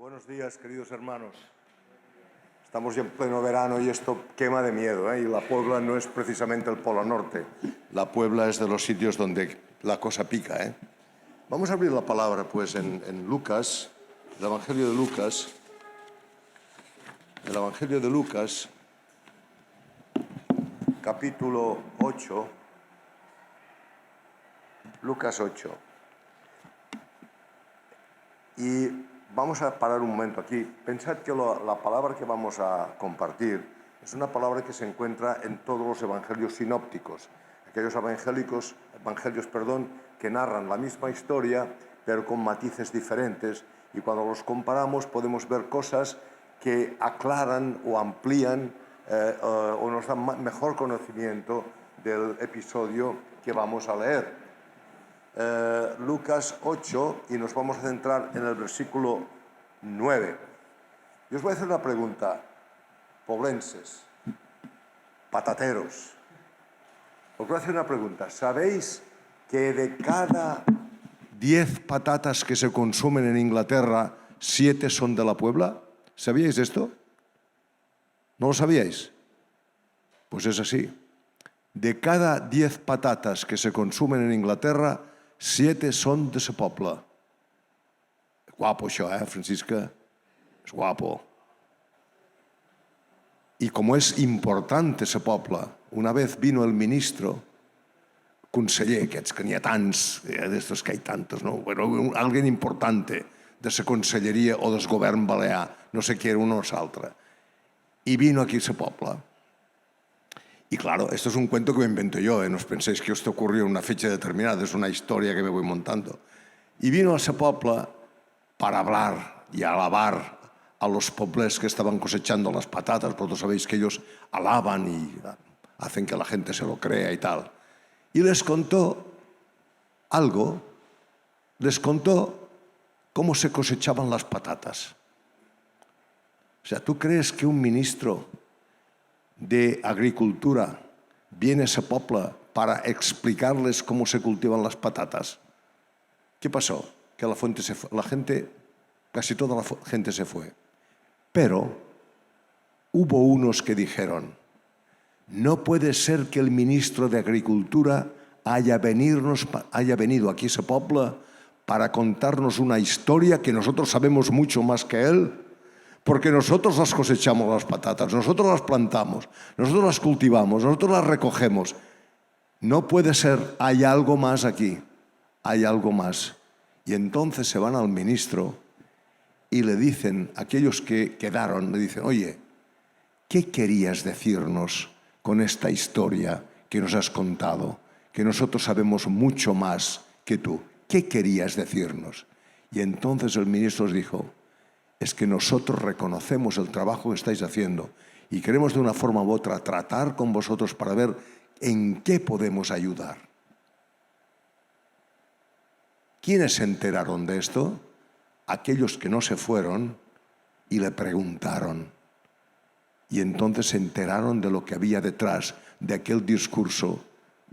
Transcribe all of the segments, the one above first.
Buenos días, queridos hermanos. Estamos ya en pleno verano y esto quema de miedo, ¿eh? Y la Puebla no es precisamente el Polo Norte. La Puebla es de los sitios donde la cosa pica, ¿eh? Vamos a abrir la palabra, pues, en Lucas, el Evangelio de Lucas. El Evangelio de Lucas, capítulo 8. Lucas 8. Y vamos a parar un momento aquí. Pensad que la palabra que vamos a compartir es una palabra que se encuentra en todos los evangelios sinópticos, aquellos evangelios, que narran la misma historia, pero con matices diferentes, y cuando los comparamos podemos ver cosas que aclaran o amplían o nos dan mejor conocimiento del episodio que vamos a leer. Lucas 8, y nos vamos a centrar en el versículo 9. Yo os voy a hacer una pregunta, poblenses, patateros. Os voy a hacer una pregunta. ¿Sabéis que de cada 10 patatas que se consumen en Inglaterra, 7 son de la Puebla? ¿Sabíais esto? ¿No lo sabíais? Pues es así. De cada 10 patatas que se consumen en Inglaterra, 7 son de ese poble. Guapo això, Francisca? És guapo. Y como es importante ese poble, una vez vino el ministro, conseller, aquests que n'hi ha tants, d'estos que hay tantos, ¿no? Bueno, alguien importante de esa conselleria o del govern balear, no sé qui era uno o l'altre, y vino aquí a ese poble. Y claro, esto es un cuento que me invento yo, no os penséis que esto ocurrió en una fecha determinada, es una historia que me voy montando. Y vino a ese pueblo para hablar y alabar a los poblés que estaban cosechando las patatas. Vosotros sabéis que ellos alaban y hacen que la gente se lo crea y tal. Y les contó algo, les contó cómo se cosechaban las patatas. O sea, ¿tú crees que un ministro de Agricultura viene a ese pueblo para explicarles cómo se cultivan las patatas? ¿Qué pasó? Que casi toda la gente se fue. Pero hubo unos que dijeron: no puede ser que el ministro de Agricultura haya venido aquí a ese pueblo para contarnos una historia que nosotros sabemos mucho más que él. Porque nosotros las cosechamos las patatas, nosotros las plantamos, nosotros las cultivamos, nosotros las recogemos. No puede ser, hay algo más aquí, hay algo más. Y entonces se van al ministro y le dicen, aquellos que quedaron, le dicen: oye, ¿qué querías decirnos con esta historia que nos has contado? Que nosotros sabemos mucho más que tú. ¿Qué querías decirnos? Y entonces el ministro les dijo: es que nosotros reconocemos el trabajo que estáis haciendo y queremos de una forma u otra tratar con vosotros para ver en qué podemos ayudar. ¿Quiénes se enteraron de esto? Aquellos que no se fueron y le preguntaron. Y entonces se enteraron de lo que había detrás de aquel discurso,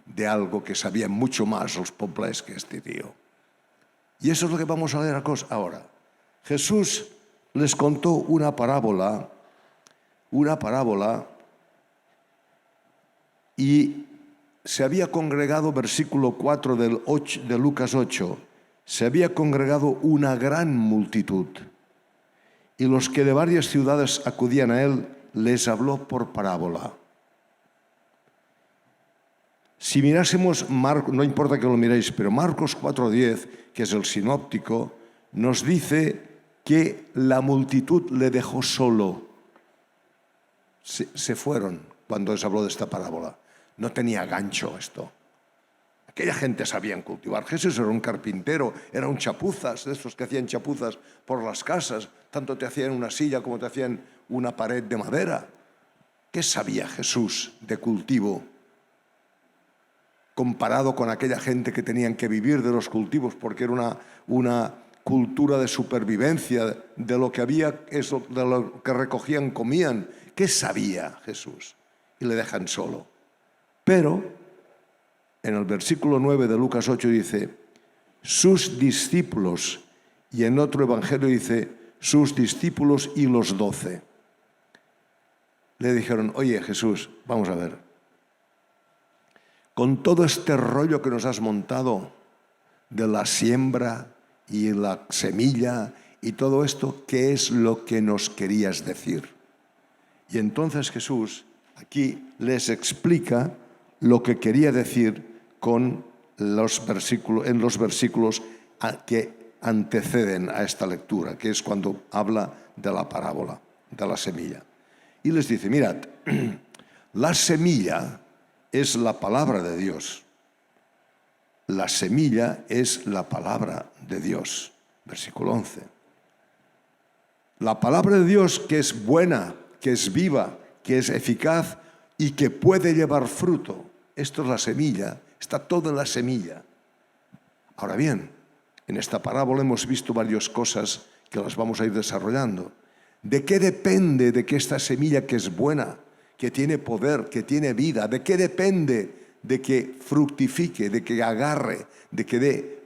de algo que sabían mucho más los poblés que este tío. Y eso es lo que vamos a leer ahora. Jesús les contó una parábola, y se había congregado, versículo 4 de Lucas 8, se había congregado una gran multitud, y los que de varias ciudades acudían a él, les habló por parábola. Si mirásemos Marcos, no importa que lo miréis, pero Marcos 4:10, que es el sinóptico, nos dice que la multitud le dejó solo. Se fueron cuando les habló de esta parábola. No tenía gancho esto. Aquella gente sabían cultivar. Jesús era un carpintero, era un chapuzas, de estos que hacían chapuzas por las casas. Tanto te hacían una silla como te hacían una pared de madera. ¿Qué sabía Jesús de cultivo comparado con aquella gente que tenían que vivir de los cultivos? Porque era una cultura de supervivencia, de lo que había, eso, de lo que recogían, comían. ¿Qué sabía Jesús? Y le dejan solo. Pero en el versículo 9 de Lucas 8 dice: sus discípulos, y en otro evangelio dice: sus discípulos y los 12. Le dijeron, oye Jesús, vamos a ver, con todo este rollo que nos has montado de la siembra y la semilla y todo esto, ¿qué es lo que nos querías decir? Y entonces Jesús aquí les explica lo que quería decir con en los versículos que anteceden a esta lectura, que es cuando habla de la parábola, de la semilla. Y les dice, mirad, la semilla es la palabra de Dios. La semilla es la palabra de Dios. Versículo 11. La palabra de Dios que es buena, que es viva, que es eficaz y que puede llevar fruto. Esto es la semilla, está todo en la semilla. Ahora bien, en esta parábola hemos visto varias cosas que las vamos a ir desarrollando. ¿De qué depende de que esta semilla que es buena, que tiene poder, que tiene vida, de qué depende de que fructifique, de que agarre, de que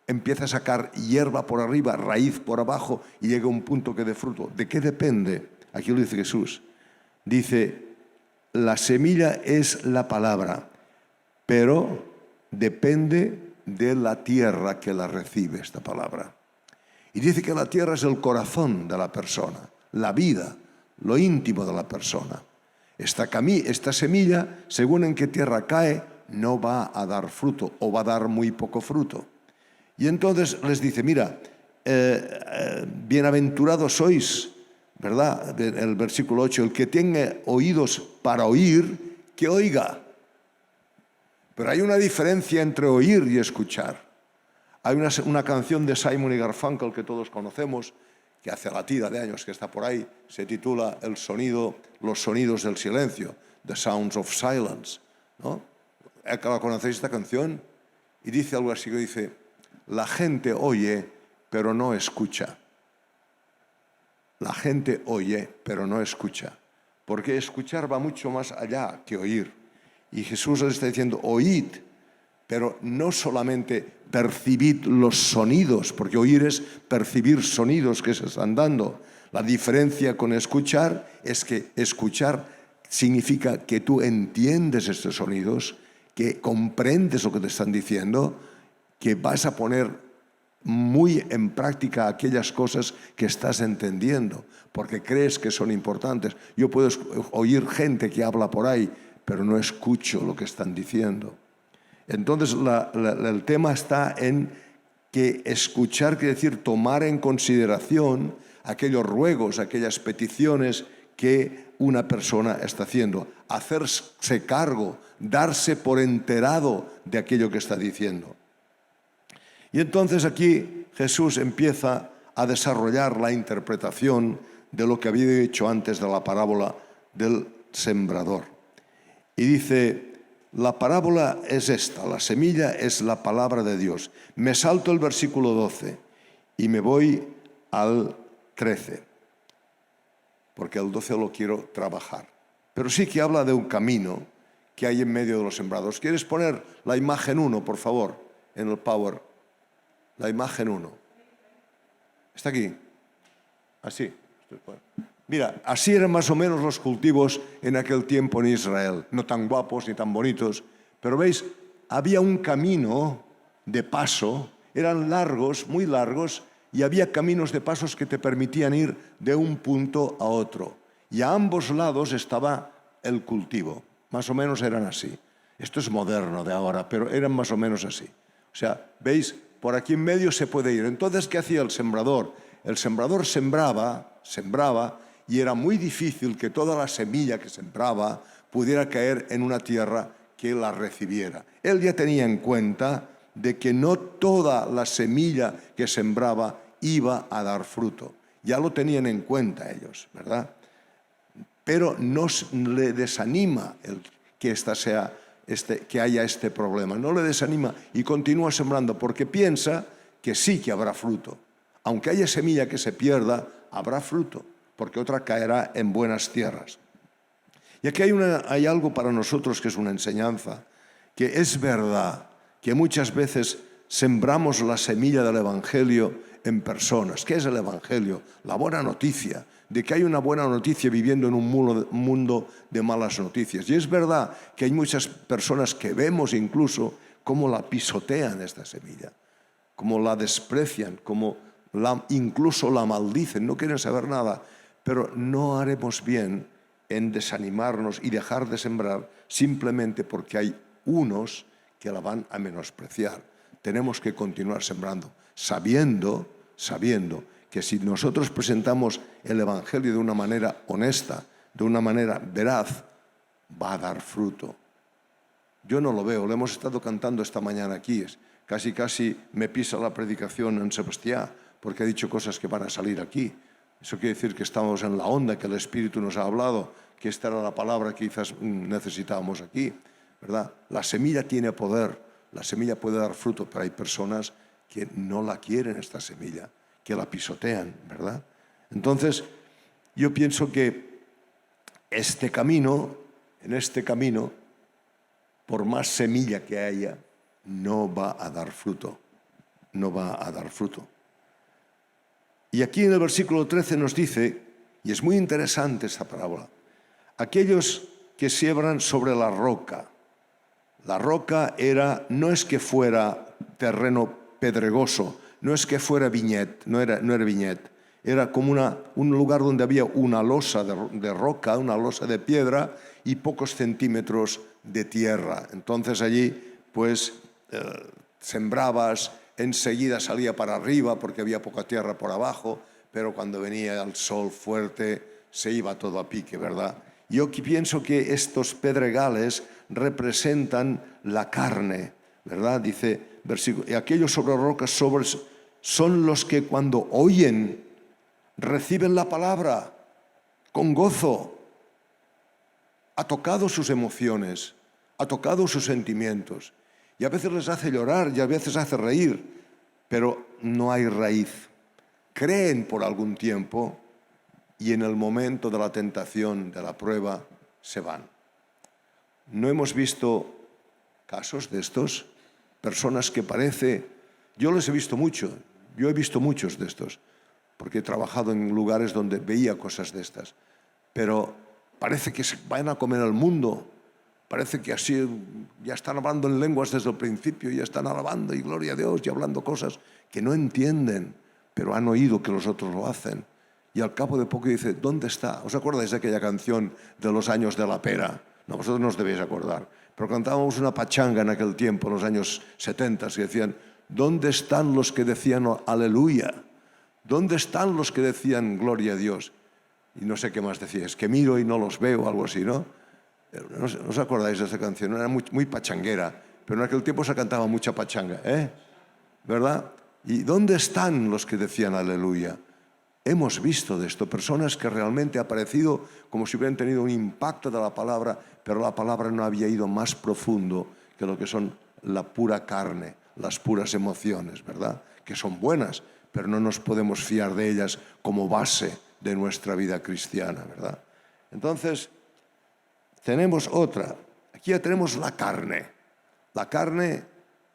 empiece a sacar hierba por arriba, raíz por abajo y llegue a un punto que dé fruto? ¿De qué depende? Aquí lo dice Jesús. Dice, la semilla es la palabra, pero depende de la tierra que la recibe esta palabra. Y dice que la tierra es el corazón de la persona, la vida, lo íntimo de la persona. Esta semilla, según en qué tierra cae, no va a dar fruto o va a dar muy poco fruto. Y entonces les dice, mira, bienaventurados sois, ¿verdad? El versículo 8, el que tenga oídos para oír, que oiga. Pero hay una diferencia entre oír y escuchar. Hay una canción de Simon y Garfunkel que todos conocemos, que hace la tira de años que está por ahí, se titula Los sonidos del silencio, The Sounds of Silence, ¿no? ¿La conocéis esta canción? Y dice algo así, que dice, la gente oye, pero no escucha. La gente oye, pero no escucha. Porque escuchar va mucho más allá que oír. Y Jesús les está diciendo, oíd, pero no solamente percibid los sonidos, porque oír es percibir sonidos que se están dando. La diferencia con escuchar es que escuchar significa que tú entiendes estos sonidos, que comprendes lo que te están diciendo, que vas a poner muy en práctica aquellas cosas que estás entendiendo, porque crees que son importantes. Yo puedo oír gente que habla por ahí, pero no escucho lo que están diciendo. Entonces, el tema está en que escuchar quiere decir tomar en consideración aquellos ruegos, aquellas peticiones que una persona está haciendo, hacerse cargo, darse por enterado de aquello que está diciendo. Y entonces aquí Jesús empieza a desarrollar la interpretación de lo que había dicho antes de la parábola del sembrador. Y dice, la parábola es esta, la semilla es la palabra de Dios. Me salto el versículo 12 y me voy al 13, porque el 12 lo quiero trabajar. Pero sí que habla de un camino que hay en medio de los sembrados. ¿Quieres poner la imagen 1, por favor, en el Power? La imagen 1. ¿Está aquí? Así. Mira, así eran más o menos los cultivos en aquel tiempo en Israel. No tan guapos ni tan bonitos. Pero veis, había un camino de paso. Eran largos, muy largos, y había caminos de pasos que te permitían ir de un punto a otro. Y a ambos lados estaba el cultivo. Más o menos eran así. Esto es moderno de ahora, pero eran más o menos así. O sea, ¿veis? Por aquí en medio se puede ir. Entonces, ¿qué hacía el sembrador? El sembrador sembraba, y era muy difícil que toda la semilla que sembraba pudiera caer en una tierra que la recibiera. Él ya tenía en cuenta de que no toda la semilla que sembraba iba a dar fruto. Ya lo tenían en cuenta ellos, ¿verdad? Pero no le desanima que haya este problema. No le desanima y continúa sembrando porque piensa que sí que habrá fruto. Aunque haya semilla que se pierda, habrá fruto, porque otra caerá en buenas tierras. Y aquí hay algo para nosotros que es una enseñanza, que es verdad que muchas veces sembramos la semilla del Evangelio en personas. ¿Qué es el Evangelio? La buena noticia, de que hay una buena noticia viviendo en un mundo de malas noticias. Y es verdad que hay muchas personas que vemos incluso cómo la pisotean esta semilla, cómo la desprecian, cómo incluso la maldicen, no quieren saber nada, pero no haremos bien en desanimarnos y dejar de sembrar simplemente porque hay unos que la van a menospreciar. Tenemos que continuar sembrando, sabiendo que si nosotros presentamos el Evangelio de una manera honesta, de una manera veraz, va a dar fruto. Yo no lo veo, lo hemos estado cantando esta mañana aquí, casi me pisa la predicación en Sebastián, porque ha dicho cosas que van a salir aquí. Eso quiere decir que estamos en la onda, que el Espíritu nos ha hablado, que esta era la palabra que quizás necesitábamos aquí, ¿verdad? La semilla tiene poder, la semilla puede dar fruto, pero hay personas que no la quieren esta semilla, que la pisotean, ¿verdad? Entonces, yo pienso que en este camino, por más semilla que haya, no va a dar fruto, no va a dar fruto. Y aquí en el versículo 13 nos dice, y es muy interesante esta parábola, aquellos que siembran sobre la roca. La roca no es que fuera terreno pedregoso, no es que fuera viñet, no era viñet, era como un lugar donde había una losa de roca, una losa de piedra y pocos centímetros de tierra. Entonces allí pues sembrabas, enseguida salía para arriba porque había poca tierra por abajo, pero cuando venía el sol fuerte se iba todo a pique, ¿verdad? Yo pienso que estos pedregales representan la carne, ¿verdad? Dice, versículo, y aquellos sobre rocas son los que cuando oyen, reciben la palabra con gozo. Ha tocado sus emociones, ha tocado sus sentimientos. Y a veces les hace llorar y a veces hace reír, pero no hay raíz. Creen por algún tiempo y en el momento de la tentación, de la prueba, se van. ¿No hemos visto casos de estos? Personas que yo les he visto mucho, yo he visto muchos de estos, porque he trabajado en lugares donde veía cosas de estas, pero parece que se van a comer el mundo. Parece que así ya están hablando en lenguas desde el principio, ya están alabando y gloria a Dios y hablando cosas que no entienden, pero han oído que los otros lo hacen. Y al cabo de poco dice, ¿dónde está? ¿Os acordáis de aquella canción de los años de la pera? No, vosotros no os debéis acordar. Pero cantábamos una pachanga en aquel tiempo, en los años 70, y decían, ¿dónde están los que decían aleluya? ¿Dónde están los que decían gloria a Dios? Y no sé qué más decía, es que miro y no los veo, algo así, ¿no? ¿No os acordáis de esa canción? Era muy pachanguera, pero en aquel tiempo se cantaba mucha pachanga, ¿verdad? ¿Y dónde están los que decían aleluya? Hemos visto de esto, personas que realmente ha parecido como si hubieran tenido un impacto de la palabra, pero la palabra no había ido más profundo que lo que son la pura carne, las puras emociones, ¿verdad? Que son buenas, pero no nos podemos fiar de ellas como base de nuestra vida cristiana, ¿verdad? Entonces, tenemos otra. Aquí ya tenemos la carne. La carne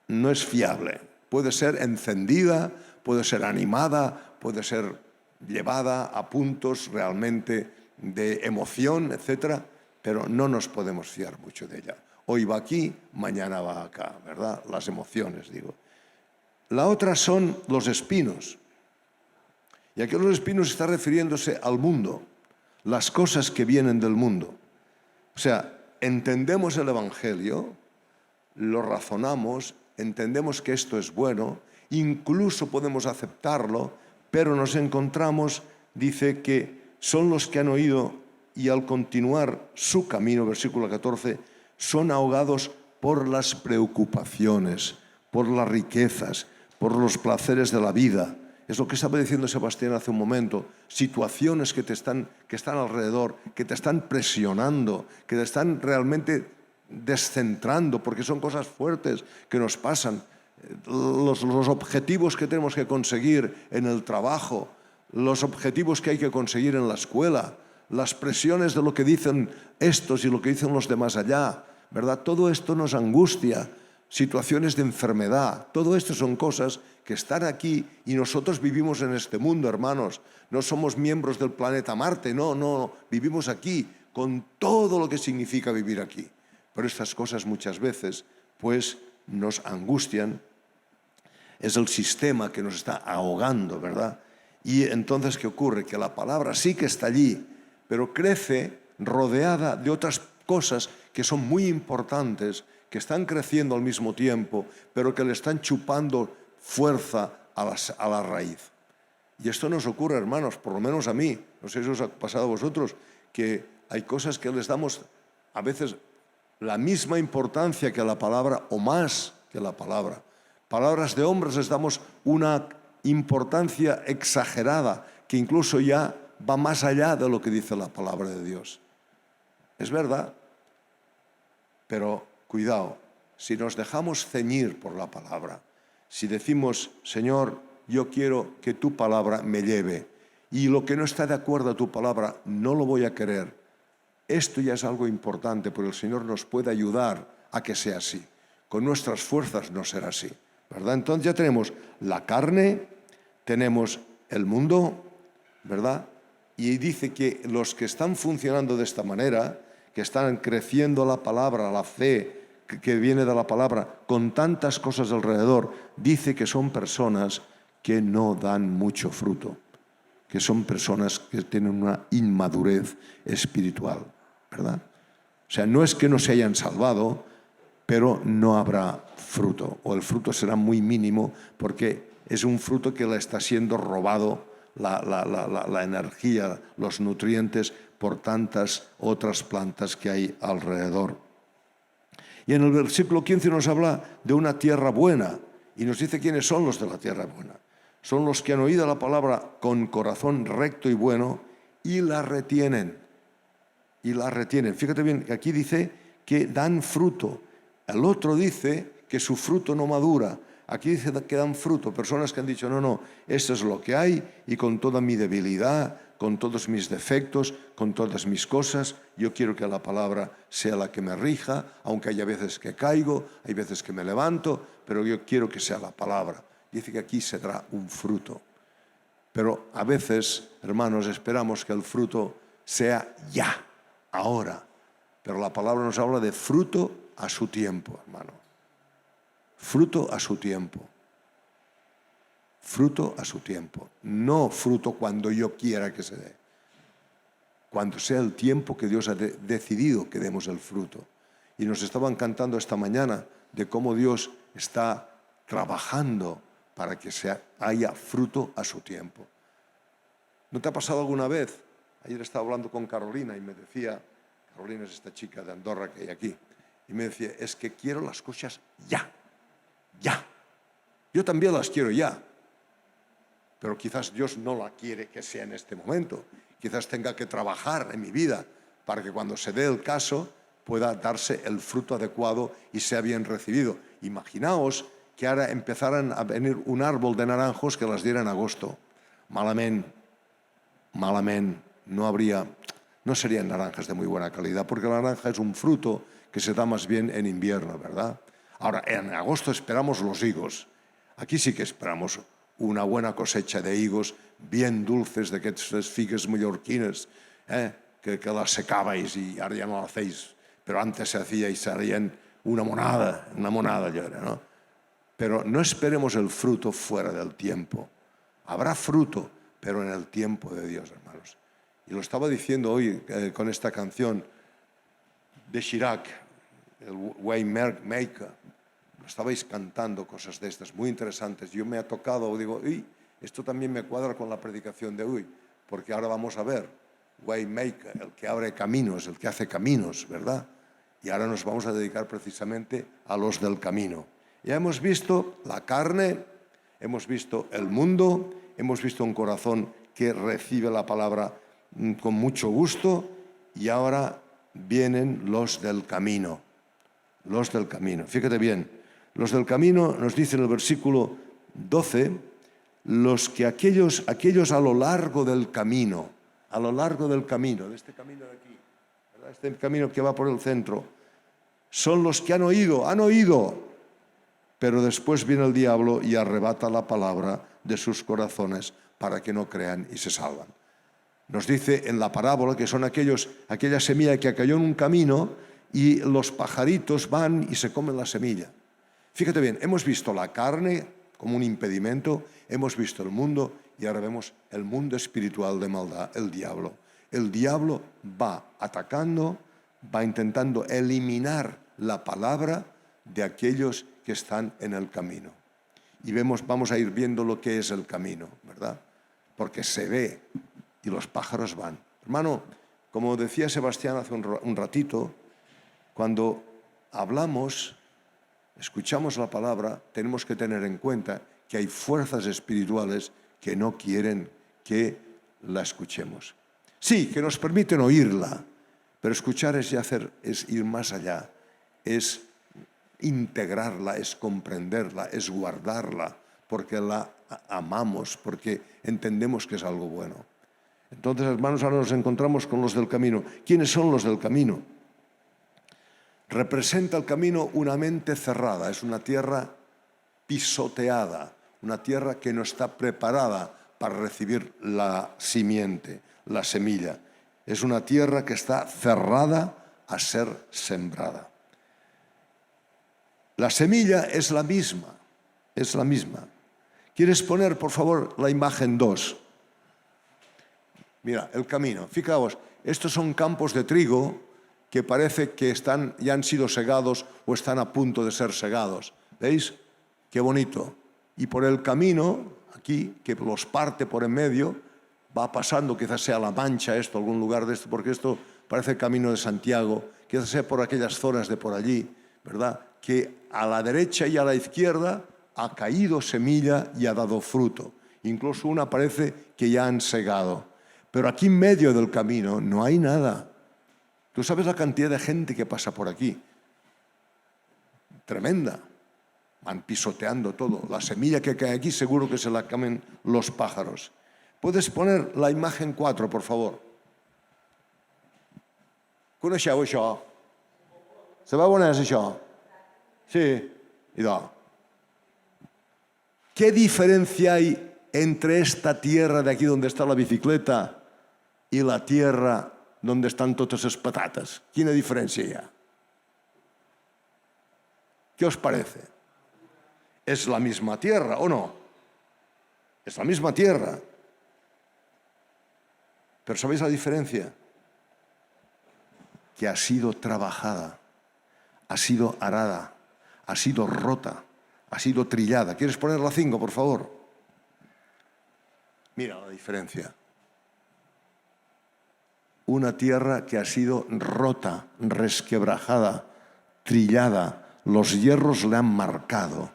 no es fiable. Puede ser encendida, puede ser animada, puede ser llevada a puntos realmente de emoción, etc. Pero no nos podemos fiar mucho de ella. Hoy va aquí, mañana va acá, ¿verdad? Las emociones, digo. La otra son los espinos. Y aquí los espinos está refiriéndose al mundo, las cosas que vienen del mundo. O sea, entendemos el Evangelio, lo razonamos, entendemos que esto es bueno, incluso podemos aceptarlo, pero nos encontramos, dice que son los que han oído y al continuar su camino, versículo 14, son ahogados por las preocupaciones, por las riquezas, por los placeres de la vida. Es lo que estaba diciendo Sebastián hace un momento, situaciones que están alrededor, que te están presionando, que te están realmente descentrando, porque son cosas fuertes que nos pasan. Los objetivos que tenemos que conseguir en el trabajo, los objetivos que hay que conseguir en la escuela, las presiones de lo que dicen estos y lo que dicen los demás allá, ¿verdad? Todo esto nos angustia. situaciones de enfermedad. Todo esto son cosas que están aquí y nosotros vivimos en este mundo, hermanos. No somos miembros del planeta Marte, no, vivimos aquí con todo lo que significa vivir aquí. Pero estas cosas muchas veces pues nos angustian. Es el sistema que nos está ahogando, ¿verdad? Y entonces, ¿qué ocurre? Que la palabra sí que está allí, pero crece rodeada de otras cosas que son muy importantes, que están creciendo al mismo tiempo, pero que le están chupando fuerza a la raíz. Y esto nos ocurre, hermanos, por lo menos a mí, no sé si os ha pasado a vosotros, que hay cosas que les damos a veces la misma importancia que la palabra o más que la palabra. Palabras de hombres les damos una importancia exagerada que incluso ya va más allá de lo que dice la palabra de Dios. Es verdad, pero cuidado, si nos dejamos ceñir por la palabra, si decimos, Señor, yo quiero que tu palabra me lleve y lo que no está de acuerdo a tu palabra no lo voy a querer, esto ya es algo importante, porque el Señor nos puede ayudar a que sea así. Con nuestras fuerzas no será así, ¿verdad? Entonces ya tenemos la carne, tenemos el mundo, ¿verdad? Y dice que los que están funcionando de esta manera, que están creciendo la palabra, la fe que viene de la palabra, con tantas cosas alrededor, dice que son personas que no dan mucho fruto, que son personas que tienen una inmadurez espiritual, ¿verdad? O sea, no es que no se hayan salvado, pero no habrá fruto, o el fruto será muy mínimo, porque es un fruto que le está siendo robado la energía, los nutrientes, por tantas otras plantas que hay alrededor. Y en el versículo 15 nos habla de una tierra buena, y nos dice quiénes son los de la tierra buena. Son los que han oído la palabra con corazón recto y bueno y la retienen. Y la retienen. Fíjate bien, que aquí dice que dan fruto. El otro dice que su fruto no madura. Aquí dice que dan fruto. Personas que han dicho, no, esto es lo que hay y con toda mi debilidad, con todos mis defectos, con todas mis cosas, yo quiero que la palabra sea la que me rija, aunque haya veces que caigo, hay veces que me levanto, pero yo quiero que sea la palabra. Dice que aquí se dará un fruto. Pero a veces, hermanos, esperamos que el fruto sea ya, ahora. Pero la palabra nos habla de fruto a su tiempo, hermano. Fruto a su tiempo. Fruto a su tiempo. No fruto cuando yo quiera que se dé. Cuando sea el tiempo que Dios ha decidido que demos el fruto. Y nos estaban cantando esta mañana de cómo Dios está trabajando para que haya fruto a su tiempo. ¿No te ha pasado alguna vez? Ayer estaba hablando con Carolina y me decía, Carolina es esta chica de Andorra que hay aquí, y me decía, es que quiero las cosas ya. Yo también las quiero ya, pero quizás Dios no la quiere que sea en este momento. Quizás tenga que trabajar en mi vida para que cuando se dé el caso pueda darse el fruto adecuado y sea bien recibido. Imaginaos que ahora empezaran a venir un árbol de naranjos que las diera en agosto. Malament, no serían naranjas de muy buena calidad, porque la naranja es un fruto que se da más bien en invierno, ¿verdad? Ahora, en agosto esperamos los higos. Aquí sí que esperamos una buena cosecha de higos bien dulces, d'aquestes figues mallorquines, que las secabais y ahora ya no lo hacéis, pero antes se hacía y salían una monada ya era, ¿no? Pero no esperemos el fruto fuera del tiempo. Habrá fruto, pero en el tiempo de Dios, hermanos. Y lo estaba diciendo hoy con esta canción de Chirac, el Waymaker. Lo estabais cantando cosas de estas muy interesantes. Yo me ha tocado, digo, esto también me cuadra con la predicación de hoy, porque ahora vamos a ver, Waymaker, el que abre caminos, el que hace caminos, ¿verdad? Y ahora nos vamos a dedicar precisamente a los del camino. Ya hemos visto la carne, hemos visto el mundo, hemos visto un corazón que recibe la palabra con mucho gusto, y ahora vienen los del camino. Los del camino. Fíjate bien, los del camino nos dice en el versículo 12, aquellos a lo largo del camino, de este camino de aquí, ¿verdad? Este camino que va por el centro, son los que han oído, pero después viene el diablo y arrebata la palabra de sus corazones para que no crean y se salvan. Nos dice en la parábola que son aquella semilla que cayó en un camino y los pajaritos van y se comen la semilla. Fíjate bien, hemos visto la carne como un impedimento, hemos visto el mundo y ahora vemos el mundo espiritual de maldad, el diablo. El diablo va atacando, va intentando eliminar la palabra de aquellos que están en el camino. Y vamos a ir viendo lo que es el camino, ¿verdad? Porque se ve y los pájaros van. Hermano, como decía Sebastián hace un ratito, cuando hablamos, escuchamos la palabra, tenemos que tener en cuenta que hay fuerzas espirituales que no quieren que la escuchemos. Sí, que nos permiten oírla, pero escuchar es ir más allá, es integrarla, es comprenderla, es guardarla, porque la amamos, porque entendemos que es algo bueno. Entonces, hermanos, ahora nos encontramos con los del camino. ¿Quiénes son los del camino? Representa el camino una mente cerrada, es una tierra pisoteada, una tierra que no está preparada para recibir la simiente, la semilla. Es una tierra que está cerrada a ser sembrada. La semilla es la misma, es la misma. ¿Quieres poner, por favor, la imagen 2? Mira, el camino. Fijaos, estos son campos de trigo que parece que ya han sido segados o están a punto de ser segados. ¿Veis? Qué bonito. Y por el camino, aquí, que los parte por en medio, va pasando, quizás sea La Mancha esto, algún lugar de esto, porque esto parece el camino de Santiago, quizás sea por aquellas zonas de por allí, ¿verdad? Que a la derecha y a la izquierda ha caído semilla y ha dado fruto. Incluso una parece que ya han segado. Pero aquí en medio del camino no hay nada. Tú sabes la cantidad de gente que pasa por aquí. Tremenda. Van pisoteando todo. La semilla que cae aquí seguro que se la comen los pájaros. ¿Puedes poner la imagen 4, por favor? Coneixeu això? Sabeu on és això? Sí. Idò. ¿Qué diferencia hay entre esta tierra de aquí donde está la bicicleta y la tierra donde están todas esas patatas? ¿Quina diferència hi ha? ¿Qué os parece? ¿Es la misma tierra o no? Es la misma tierra. Pero ¿sabéis la diferencia? Que ha sido trabajada, ha sido arada, ha sido rota, ha sido trillada. ¿Quieres poner la 5, por favor? Mira la diferencia. Una tierra que ha sido rota, resquebrajada, trillada, los hierros le han marcado.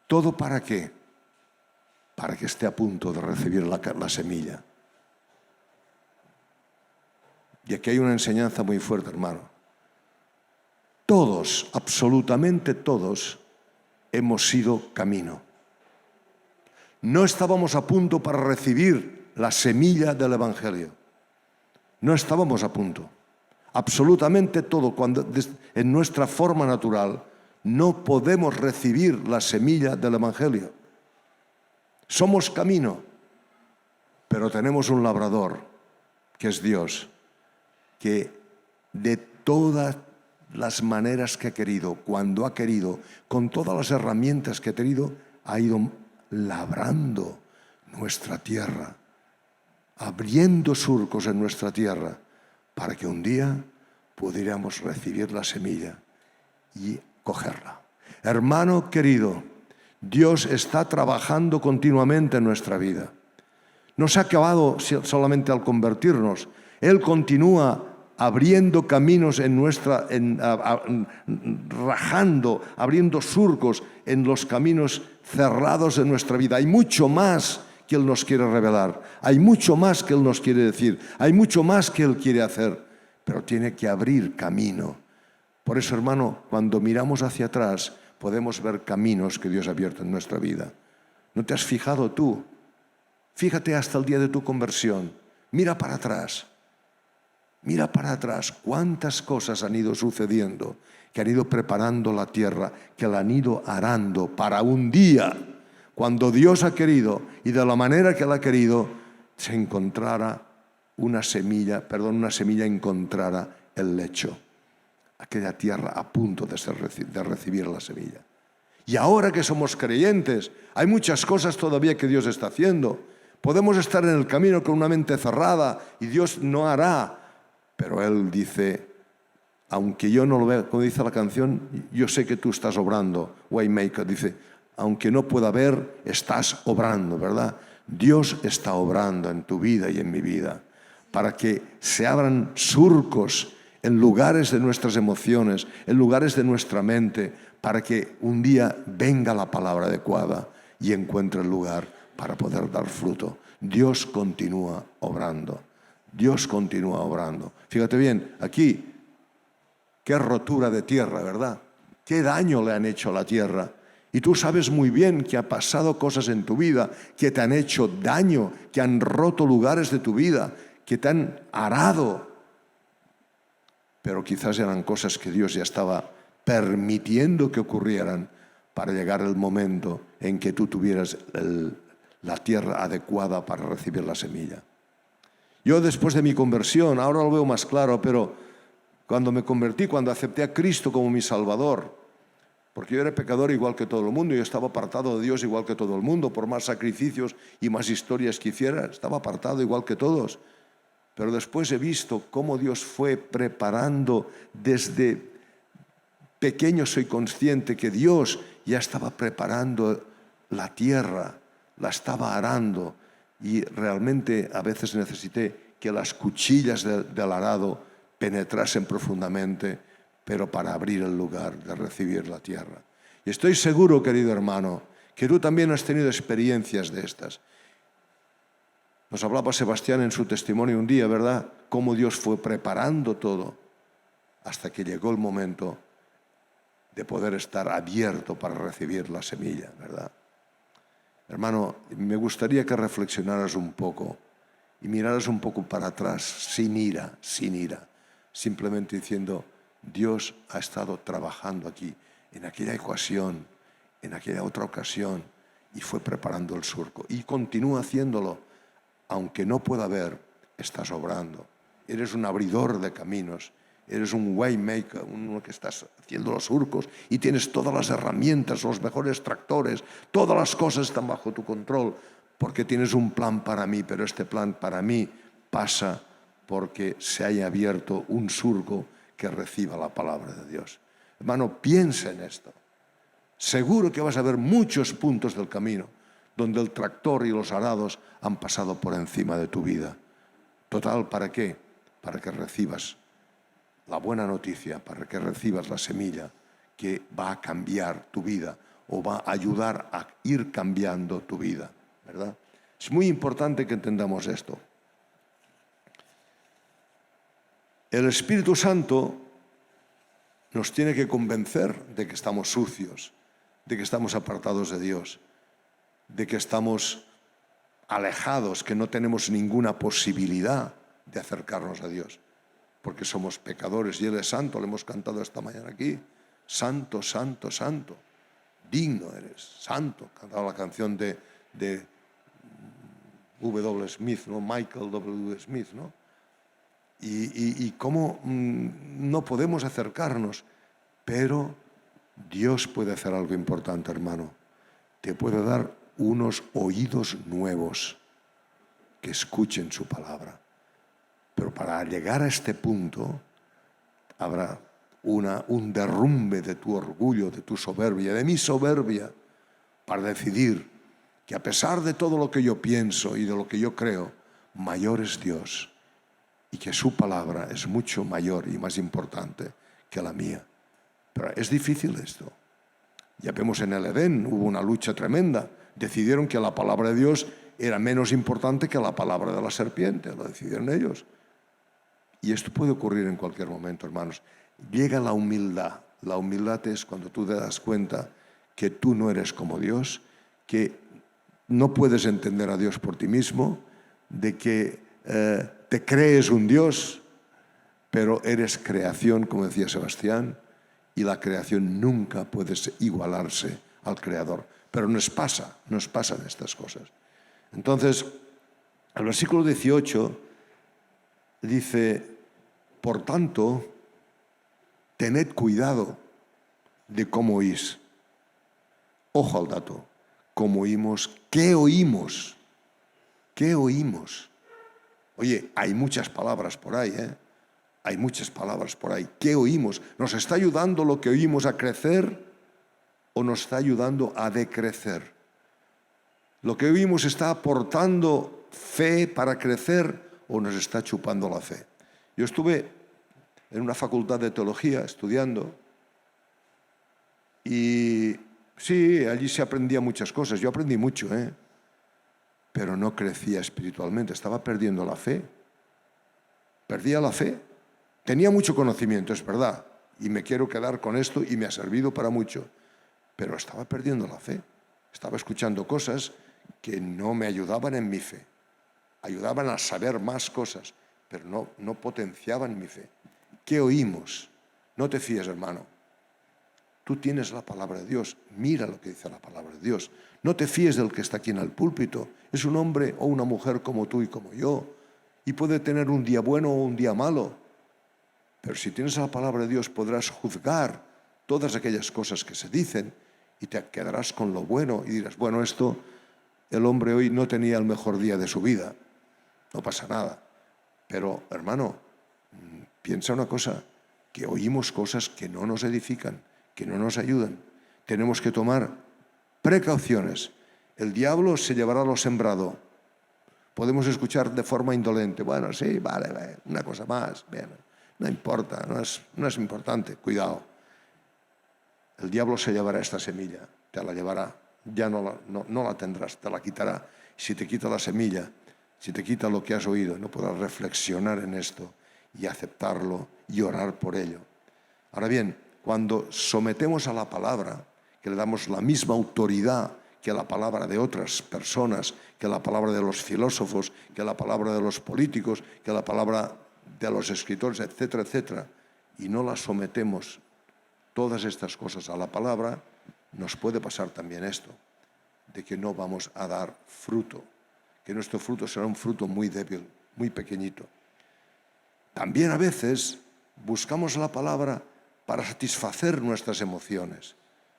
¿Todo para qué? Para que esté a punto de recibir la semilla. Y aquí hay una enseñanza muy fuerte, hermano. Todos, absolutamente todos, hemos sido camino. No estábamos a punto para recibir la semilla del Evangelio. No estábamos a punto. Absolutamente todo, cuando en nuestra forma natural no podemos recibir la semilla del Evangelio. Somos camino, pero tenemos un labrador, que es Dios, que de todas las maneras que ha querido, cuando ha querido, con todas las herramientas que ha tenido, ha ido labrando nuestra tierra, abriendo surcos en nuestra tierra, para que un día pudiéramos recibir la semilla y cogerla. Hermano querido, Dios está trabajando continuamente en nuestra vida. No se ha acabado solamente al convertirnos. Él continúa abriendo caminos rajando, abriendo surcos en los caminos cerrados de nuestra vida. Hay mucho más que Él nos quiere revelar. Hay mucho más que Él nos quiere decir. Hay mucho más que Él quiere hacer. Pero tiene que abrir camino. Por eso, hermano, cuando miramos hacia atrás, podemos ver caminos que Dios ha abierto en nuestra vida. ¿No te has fijado tú? Fíjate hasta el día de tu conversión. Mira para atrás. Mira para atrás cuántas cosas han ido sucediendo que han ido preparando la tierra, que la han ido arando para un día, cuando Dios ha querido y de la manera que Él ha querido, se encontrara una semilla encontrara el lecho, aquella tierra a punto de recibir la semilla. Y ahora que somos creyentes, hay muchas cosas todavía que Dios está haciendo. Podemos estar en el camino con una mente cerrada y Dios no hará, pero Él dice, aunque yo no lo vea, como dice la canción, yo sé que tú estás obrando, Waymaker, dice, aunque no pueda ver, estás obrando, ¿verdad? Dios está obrando en tu vida y en mi vida, para que se abran surcos en lugares de nuestras emociones, en lugares de nuestra mente, para que un día venga la palabra adecuada y encuentre el lugar para poder dar fruto. Dios continúa obrando. Dios continúa obrando. Fíjate bien, aquí, qué rotura de tierra, ¿verdad? Qué daño le han hecho a la tierra. Y tú sabes muy bien que ha pasado cosas en tu vida que te han hecho daño, que han roto lugares de tu vida, que te han arado. Pero quizás eran cosas que Dios ya estaba permitiendo que ocurrieran para llegar el momento en que tú tuvieras la tierra adecuada para recibir la semilla. Yo después de mi conversión, ahora lo veo más claro, pero cuando me convertí, cuando acepté a Cristo como mi Salvador, porque yo era pecador igual que todo el mundo, yo estaba apartado de Dios igual que todo el mundo, por más sacrificios y más historias que hiciera, estaba apartado igual que todos. Pero después he visto cómo Dios fue preparando desde pequeño. Soy consciente que Dios ya estaba preparando la tierra, la estaba arando, y realmente a veces necesité que las cuchillas del arado penetrasen profundamente, pero para abrir el lugar de recibir la tierra. Y estoy seguro, querido hermano, que tú también has tenido experiencias de estas. Nos hablaba Sebastián en su testimonio un día, ¿verdad? Cómo Dios fue preparando todo hasta que llegó el momento de poder estar abierto para recibir la semilla, ¿verdad? Hermano, me gustaría que reflexionaras un poco y miraras un poco para atrás, sin ira, simplemente diciendo, Dios ha estado trabajando aquí, en aquella ecuación, en aquella otra ocasión, y fue preparando el surco. Y continúa haciéndolo. Aunque no pueda ver, estás obrando. Eres un abridor de caminos, eres un waymaker, uno que estás haciendo los surcos y tienes todas las herramientas, los mejores tractores, todas las cosas están bajo tu control, porque tienes un plan para mí, pero este plan para mí pasa porque se haya abierto un surco que reciba la palabra de Dios. Hermano, piensa en esto. Seguro que vas a ver muchos puntos del camino donde el tractor y los arados han pasado por encima de tu vida. Total, ¿para qué? Para que recibas la buena noticia, para que recibas la semilla que va a cambiar tu vida o va a ayudar a ir cambiando tu vida, ¿verdad? Es muy importante que entendamos esto. El Espíritu Santo nos tiene que convencer de que estamos sucios, de que estamos apartados de Dios, de que estamos alejados, que no tenemos ninguna posibilidad de acercarnos a Dios, porque somos pecadores y Él es santo. Lo hemos cantado esta mañana aquí. Santo, santo, santo. Digno eres, santo. Cantaba la canción de W. Smith, ¿no? Michael W. Smith, ¿no? Y cómo no podemos acercarnos, pero Dios puede hacer algo importante, hermano. Te puede dar unos oídos nuevos que escuchen su palabra. Pero para llegar a este punto habrá un derrumbe de tu orgullo, de tu soberbia, de mi soberbia, para decidir que a pesar de todo lo que yo pienso y de lo que yo creo, mayor es Dios y que su palabra es mucho mayor y más importante que la mía. Pero es difícil esto. Ya vemos en el Edén, hubo una lucha tremenda. Decidieron que la palabra de Dios era menos importante que la palabra de la serpiente. Lo decidieron ellos. Y esto puede ocurrir en cualquier momento, hermanos. Llega la humildad. La humildad es cuando tú te das cuenta que tú no eres como Dios, que no puedes entender a Dios por ti mismo, de que te crees un Dios, pero eres creación, como decía Sebastián, y la creación nunca puede igualarse al Creador. Pero nos pasan estas cosas. Entonces, el versículo 18 dice, por tanto, tened cuidado de cómo oís. Ojo al dato, cómo oímos, ¿qué oímos? ¿Qué oímos? Oye, hay muchas palabras por ahí, ¿eh? Hay muchas palabras por ahí. ¿Qué oímos? ¿Nos está ayudando lo que oímos a crecer o nos está ayudando a decrecer? ¿Lo que oímos está aportando fe para crecer o nos está chupando la fe? Yo estuve en una facultad de teología estudiando y sí, allí se aprendía muchas cosas. Yo aprendí mucho, pero no crecía espiritualmente. Estaba perdiendo la fe. Perdía la fe. Tenía mucho conocimiento, es verdad, y me quiero quedar con esto y me ha servido para mucho, pero estaba perdiendo la fe. Estaba escuchando cosas que no me ayudaban en mi fe. Ayudaban a saber más cosas, pero no potenciaban mi fe. ¿Qué oímos? No te fíes, hermano. Tú tienes la palabra de Dios. Mira lo que dice la palabra de Dios. No te fíes del que está aquí en el púlpito. Es un hombre o una mujer como tú y como yo. Y puede tener un día bueno o un día malo. Pero si tienes la palabra de Dios podrás juzgar todas aquellas cosas que se dicen y te quedarás con lo bueno y dirás, bueno, esto, el hombre hoy no tenía el mejor día de su vida. No pasa nada. Pero, hermano, piensa una cosa, que oímos cosas que no nos edifican, que no nos ayudan. Tenemos que tomar precauciones. El diablo se llevará lo sembrado. Podemos escuchar de forma indolente. Bueno, sí, vale, una cosa más, bien. No importa, no es importante, cuidado. El diablo se llevará esta semilla, te la llevará, ya no la tendrás, te la quitará. Si te quita la semilla, si te quita lo que has oído, no podrás reflexionar en esto y aceptarlo y orar por ello. Ahora bien, cuando sometemos a la palabra, que le damos la misma autoridad que la palabra de otras personas, que la palabra de los filósofos, que la palabra de los políticos, que la palabra de los escritores, etcétera, etcétera, y no las sometemos todas estas cosas a la palabra, nos puede pasar también esto, de que no vamos a dar fruto, que nuestro fruto será un fruto muy débil, muy pequeñito. También a veces buscamos la palabra para satisfacer nuestras emociones,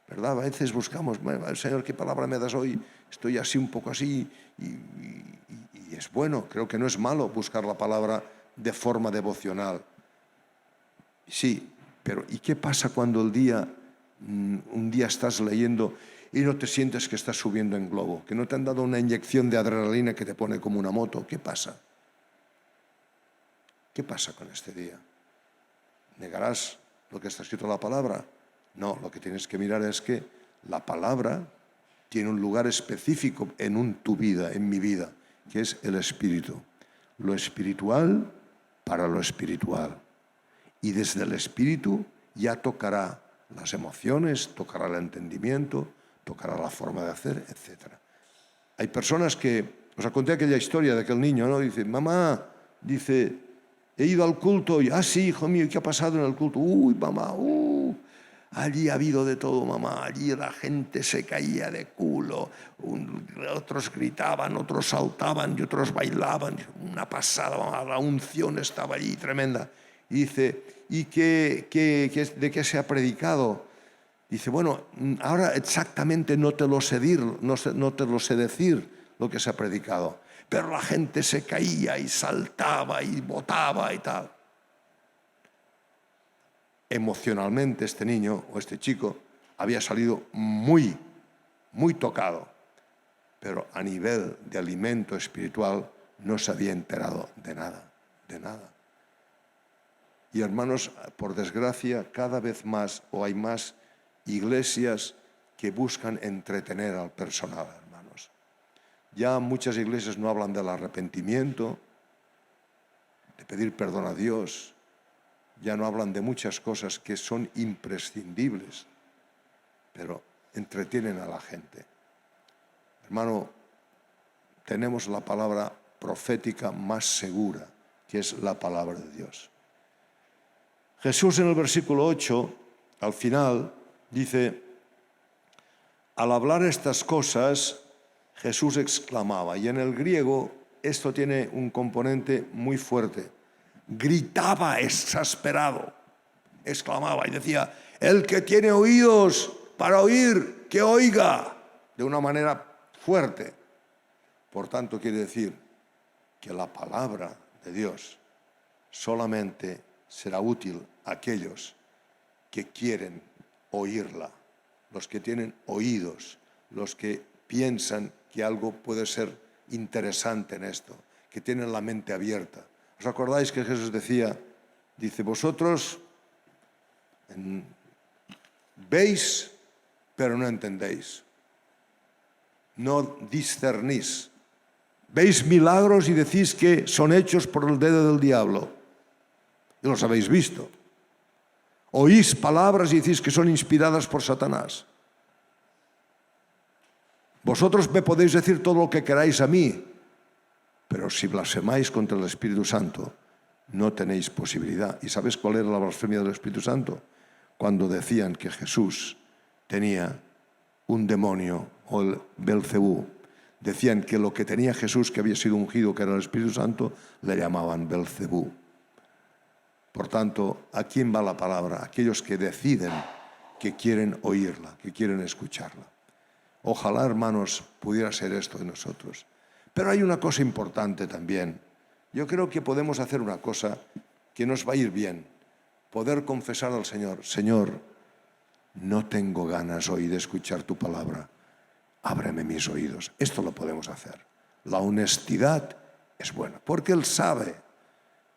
¿verdad? A veces buscamos, Señor, ¿qué palabra me das hoy? Estoy así, un poco así, y es bueno, creo que no es malo buscar la palabra de forma devocional. Sí, pero ¿y qué pasa cuando un día estás leyendo y no te sientes que estás subiendo en globo? Que no te han dado una inyección de adrenalina que te pone como una moto. ¿Qué pasa? ¿Qué pasa con este día? ¿Negarás lo que está escrito en la palabra? No, lo que tienes que mirar es que la palabra tiene un lugar específico en tu vida, en mi vida, que es el espíritu. Lo espiritual para lo espiritual. Y desde el espíritu ya tocará las emociones, tocará el entendimiento, tocará la forma de hacer, etc. Hay personas que, os conté aquella historia de aquel niño, ¿no? Dice, mamá, dice, he ido al culto, y, sí, hijo mío, ¿qué ha pasado en el culto? Uy, mamá, allí ha habido de todo, mamá, allí la gente se caía de culo, otros gritaban, otros saltaban y otros bailaban, una pasada, mamá, la unción estaba allí tremenda. Y dice, ¿y de qué se ha predicado? Dice, bueno, ahora exactamente no te lo sé decir lo que se ha predicado, pero la gente se caía y saltaba y botaba y tal. Emocionalmente este niño o este chico había salido muy, muy tocado, pero a nivel de alimento espiritual no se había enterado de nada, de nada. Y hermanos, por desgracia, cada vez más hay más iglesias que buscan entretener al personal, hermanos. Ya muchas iglesias no hablan del arrepentimiento, de pedir perdón a Dios, ya no hablan de muchas cosas que son imprescindibles, pero entretienen a la gente. Hermano, tenemos la palabra profética más segura, que es la palabra de Dios. Jesús en el versículo 8 al final dice, al hablar estas cosas, Jesús exclamaba, y en el griego esto tiene un componente muy fuerte, gritaba exasperado, exclamaba y decía, el que tiene oídos para oír, que oiga, de una manera fuerte. Por tanto, quiere decir que la palabra de Dios solamente será útil a aquellos que quieren oírla, los que tienen oídos, los que piensan que algo puede ser interesante en esto, que tienen la mente abierta. ¿Os acordáis que Jesús decía, dice, vosotros veis, pero no entendéis, no discernís, veis milagros y decís que son hechos por el dedo del diablo, y los habéis visto. Oís palabras y decís que son inspiradas por Satanás. Vosotros me podéis decir todo lo que queráis a mí, pero si blasfemáis contra el Espíritu Santo, no tenéis posibilidad. ¿Y sabes cuál era la blasfemia del Espíritu Santo? Cuando decían que Jesús tenía un demonio, o el Belcebú. Decían que lo que tenía Jesús, que había sido ungido, que era el Espíritu Santo, le llamaban Belcebú. Por tanto, ¿a quién va la palabra? Aquellos que deciden que quieren oírla, que quieren escucharla. Ojalá, hermanos, pudiera ser esto de nosotros. Pero hay una cosa importante también. Yo creo que podemos hacer una cosa que nos va a ir bien. Poder confesar al Señor, Señor, no tengo ganas hoy de escuchar tu palabra. Ábreme mis oídos. Esto lo podemos hacer. La honestidad es buena, porque Él sabe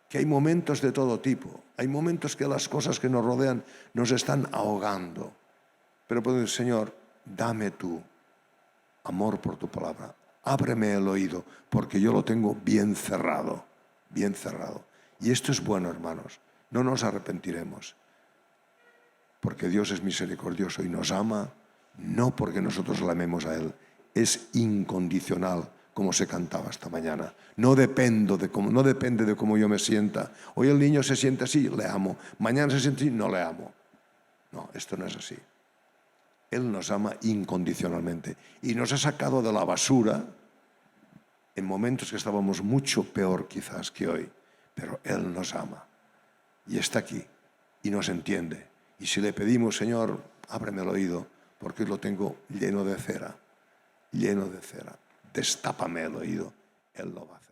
que hay momentos de todo tipo. Hay momentos que las cosas que nos rodean nos están ahogando. Pero podemos decir, Señor, dame tu amor por tu palabra. Ábreme el oído, porque yo lo tengo bien cerrado, bien cerrado. Y esto es bueno, hermanos. No nos arrepentiremos, porque Dios es misericordioso y nos ama, no porque nosotros le amemos a Él. Es incondicional, como se cantaba esta mañana. No depende de cómo yo me sienta. Hoy el niño se siente así, le amo. Mañana se siente así, no le amo. No, esto no es así. Él nos ama incondicionalmente y nos ha sacado de la basura en momentos que estábamos mucho peor quizás que hoy, pero Él nos ama y está aquí y nos entiende. Y si le pedimos, Señor, ábreme el oído, porque lo tengo lleno de cera, destápame el oído, Él lo va a hacer.